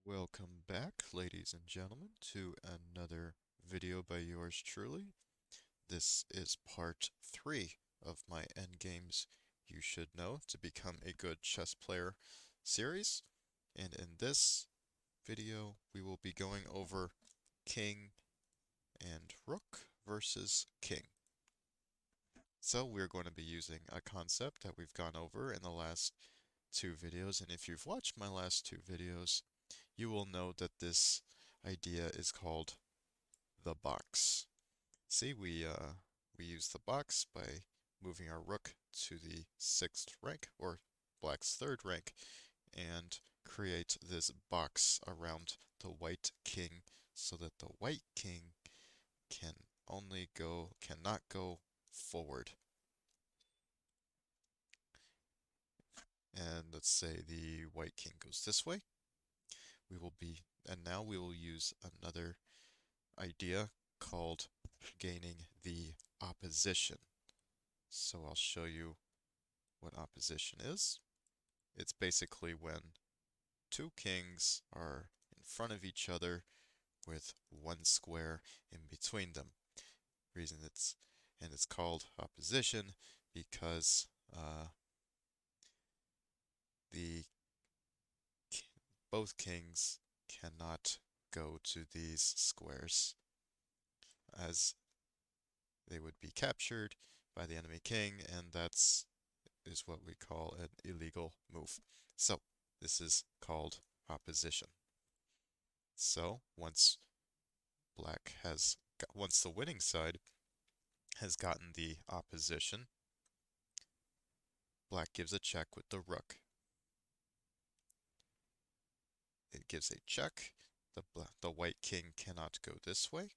Welcome back, ladies and gentlemen, to another video by yours truly. This is part 3 of my Endgames You Should Know to Become a Good Chess Player series. And in this video, we will be going over King and Rook versus King. So we're going to be using a concept that we've gone over in the last two videos. And if you've watched my last two videos, you will know that this idea is called the box. See, we use the box by moving our rook to the 6th rank, or black's 3rd rank, and create this box around the white king so that the white king cannot go forward. And let's say the white king goes this way. And now we will use another idea called gaining the opposition. So I'll show you what opposition is. It's basically when two kings are in front of each other with one square in between them. It's called opposition because the both kings cannot go to these squares as they would be captured by the enemy king, and is what we call an illegal move. So this is called opposition. So once the winning side has gotten the opposition, black gives a check with the rook. It gives a check. The white king cannot go this way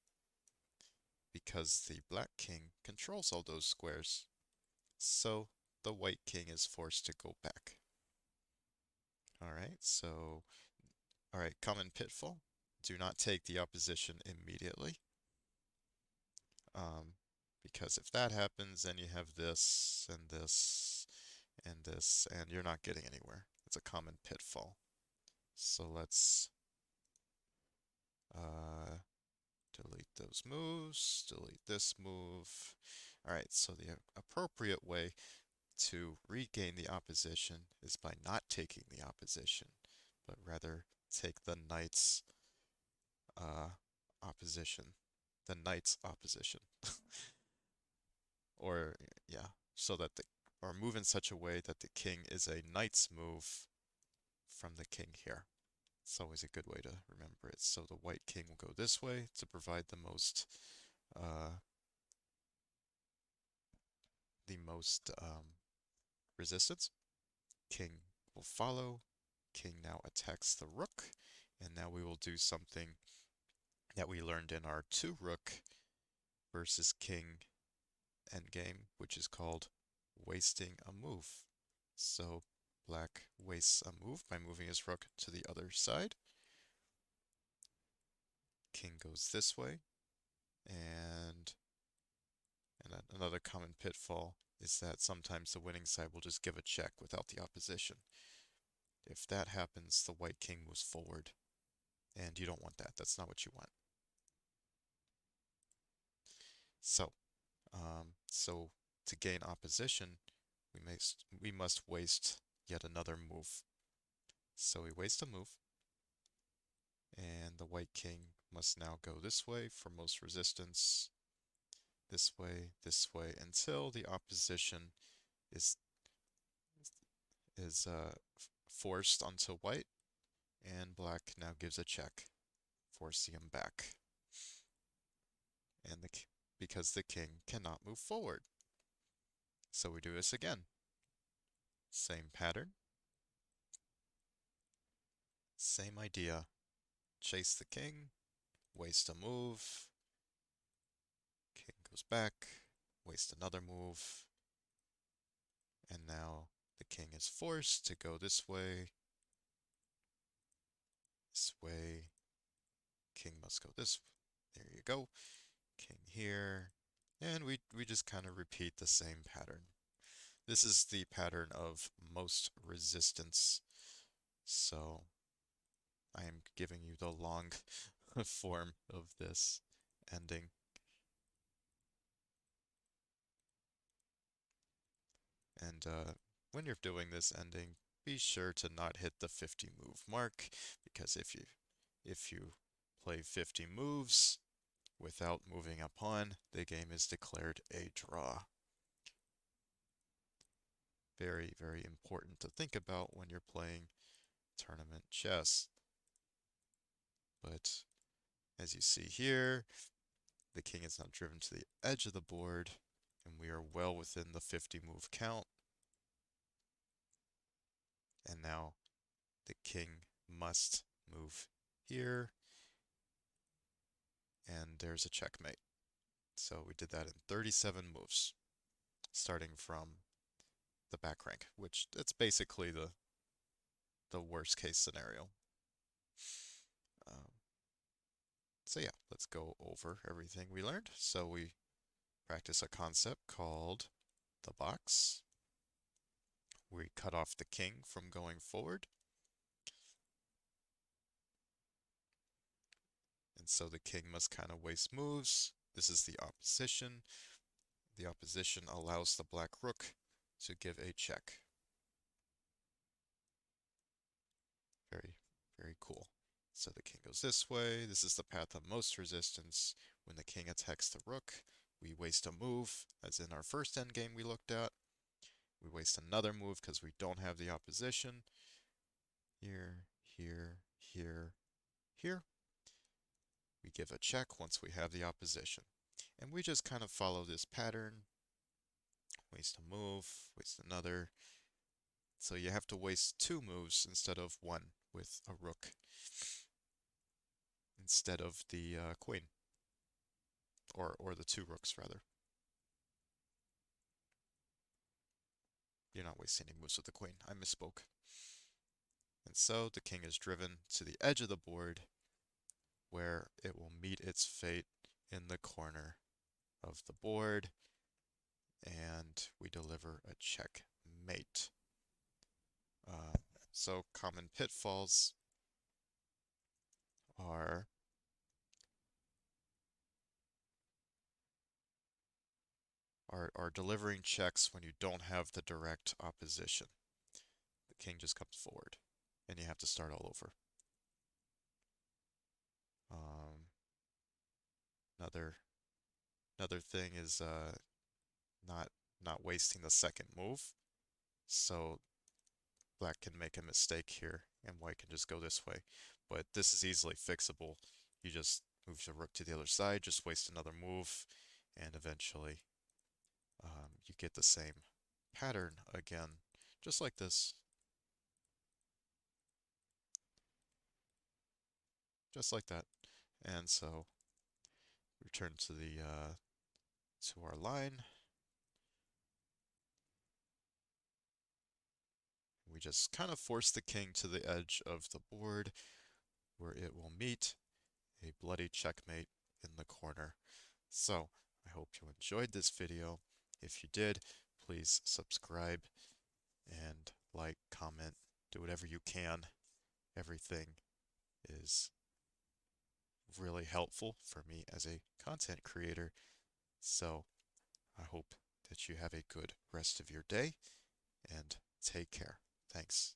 because the black king controls all those squares. So the white king is forced to go back. Alright, common pitfall. Do not take the opposition immediately. Because if that happens, then you have this and this and this, and you're not getting anywhere. It's a common pitfall. So let's delete those moves, delete this move. Alright, so the appropriate way to regain the opposition is by not taking the opposition, but rather take the knight's opposition. The knight's opposition. Or, yeah, or move in such a way that the king is a knight's move from the king here. It's always a good way to remember it. So the white king will go this way to provide uh, the most resistance. King will follow. King now attacks the rook, and now we will do something that we learned in our two rook versus king endgame, which is called wasting a move. So black wastes a move by moving his rook to the other side. King goes this way, and another common pitfall is that sometimes the winning side will just give a check without the opposition. If that happens, the white king moves forward, and you don't want that. That's not what you want. So, so to gain opposition, we must waste yet another move. So we waste a move, and the white king must now go this way for most resistance, this way, until the opposition is is forced onto white, and black now gives a check, forcing him back, and because the king cannot move forward. So we do this again. Same pattern, same idea. Chase the king, waste a move, king goes back, waste another move, and now the king is forced to go this way, king must go this way. There you go. King here. And we just kind of repeat the same pattern. This is the pattern of most resistance. So I am giving you the long form of this ending. And when you're doing this ending, be sure to not hit the 50 move mark, because if you play 50 moves without moving a pawn, the game is declared a draw. Very, very important to think about when you're playing tournament chess. But as you see here, the king is now driven to the edge of the board, and we are well within the 50 move count. And now the king must move here, and there's a checkmate. So we did that in 37 moves, starting from the back rank, which it's basically the worst case scenario. Um, so yeah, let's go over everything we learned. So we practice a concept called the box. We cut off the king from going forward. And so the king must kind of waste moves. This is the opposition. The opposition allows the black rook to give a check. Very, very cool. So the king goes this way. This is the path of most resistance. When the king attacks the rook, we waste a move, as in our first endgame we looked at. We waste another move because we don't have the opposition. Here, here, here, here. We give a check once we have the opposition. And we just kind of follow this pattern. Waste a move, waste another. So you have to waste two moves instead of one with a rook, instead of the queen, or the two rooks rather. You're not wasting any moves with the queen. I misspoke. And so the king is driven to the edge of the board, where it will meet its fate in the corner of the board, and we deliver a checkmate. So common pitfalls are are delivering checks when you don't have the direct opposition. The king just comes forward, and you have to start all over. Um, another another thing is not not wasting the second move. So black can make a mistake here, and white can just go this way. But this is easily fixable. You just move your rook to the other side, just waste another move, and eventually you get the same pattern again, just like this. Just like that. And so return to our line. We just kind of force the king to the edge of the board, where it will meet a bloody checkmate in the corner. So I hope you enjoyed this video. If you did, please subscribe and like, comment, do whatever you can. Everything is really helpful for me as a content creator. So I hope that you have a good rest of your day, and take care. Thanks.